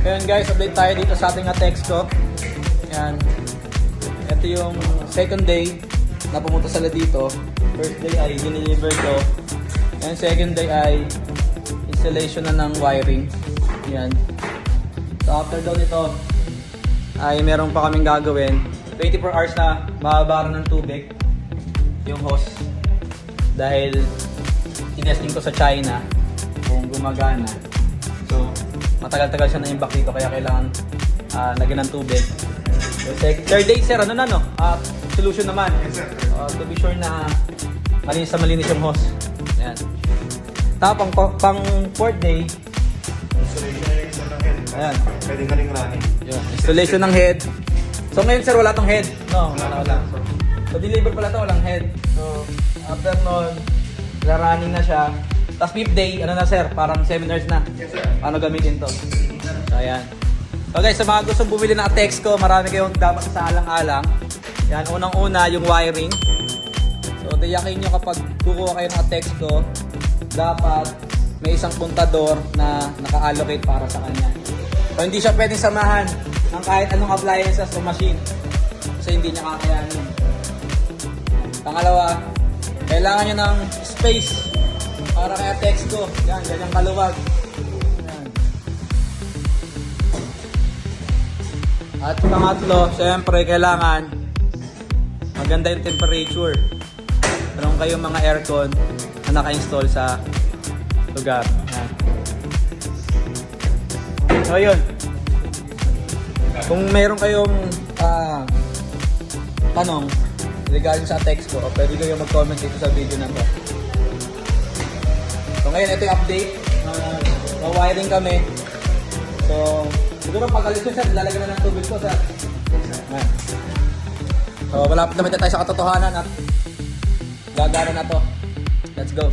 Ngayon guys, update tayo dito sa ating Atexco. Yan. Ito yung second day na pumunta sila dito. First day ay dineliver ko. And second day ay installation na ng wiring. Yan. So after daw nito ay meron pa kaming gagawin. 24 hours na mababaran ng tubig yung hose. Dahil tinesting ko sa China kung gumagana. So matagal-tagal siya na-imbak dito kaya kailangan lagyan ng tubig. So, third day sir, ano na no? Solution naman. To be sure na malinis na malinis yung hose. Ayan. Tapos pang fourth day, ayan. Pwede ka rin running. Installation ng head. So ngayon sir, wala tong head. No, wala. So deliver pala to, walang head. So after nun, running na siya. Tapos fifth day, ano na sir, parang seminars na. Yes, sir. Paano gamitin to. So ayan. So guys, sa mga gustong bumili ng Atexco, marami kayong dapat sa alang-alang. Yan, unang-una yung wiring. So tiyakin nyo kapag kukuha kayo ng Atexco, dapat may isang puntador na naka-allocate para sa kanya. So hindi siya pwedeng samahan ng kahit anong appliances o machine. Kasi hindi niya kakayanin. Pangalawa, kailangan nyo ng space para kay Atexco. Yan, ganyang kaluwag. Yan. At pangatlo, syempre kailangan maganda yung temperature. Meron kayong mga aircon na naka-install sa lugar. Yan. So yun. Kung meron kayong tanong regarding sa Atexco, pwede kayong mag-comment dito sa video na to. So ngayon, ito yung update. Wiring kami. So, siguro pag alis ko sir, lalagyan na ng tubig ko sir. Ayan. So, malapit naman tayo sa katotohanan at gagana na to. Let's go.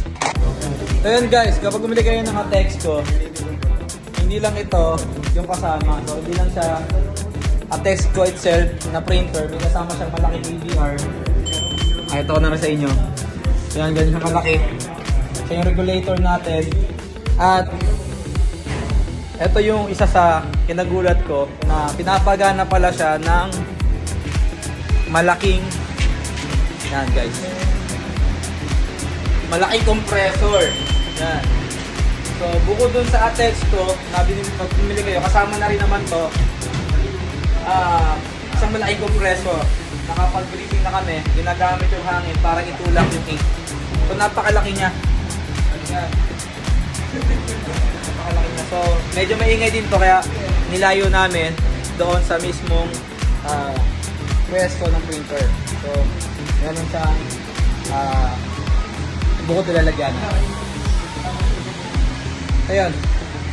So yun guys, kapag bumili kayo ng Atexco, hindi lang ito yung kasama. So, hindi lang siya Atexco itself na printer. May kasama siyang malaking AVR. Ay, ito ko na rin sa inyo. Yan, ganyan siya malaki. Siya yung regulator natin. At ito yung isa sa kinagulat ko na pinapagana pala siya ng malaking, yan guys, malaking compressor. Yan. So bukod dun sa Atexco na bumili kayo, kasama na rin naman to isang malaking compressor. Nakapag-briefing na kami, ginagamit yung hangin para itulak yung cake. So napakalaki niya. Yan. Napakalaki niya. So medyo maingay din to kaya nilayo namin doon sa mismong pwesto ng printer. So meron siyang bukod nilalagyan. Ayun.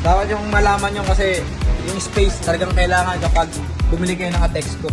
Dapat yung malaman nyo kasi yung space talagang kailangan kapag bumili kayo ng Atexco.